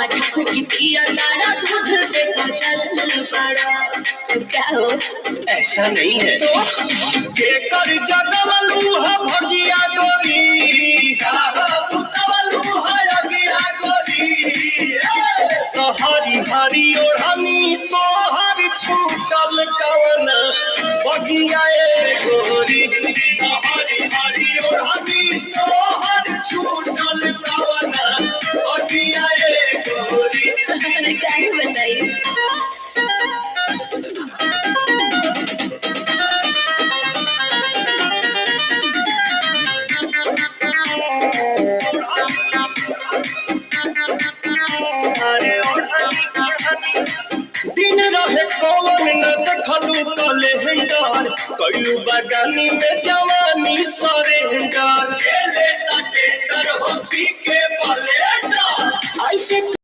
मठा की पिया तारा दूध से सजल बड़ा क्या हो ऐसा नहीं है तो केकर जगवलू है भगिया गोरी पुतवलू है अगिया गोरी तो हरी हरी ओढ़नी तो हर छूटल कवन बगिया गोरी तो हरी हरी ओढ़नी तो हर छूटल कवन बगिया गोरी क्या ही बताइए दिन रहे कौन न देखलू कलेंडर कैलू बगानी में जवानी सरेंडर खेले टेंडर हो पी के बलेंडर ऐसे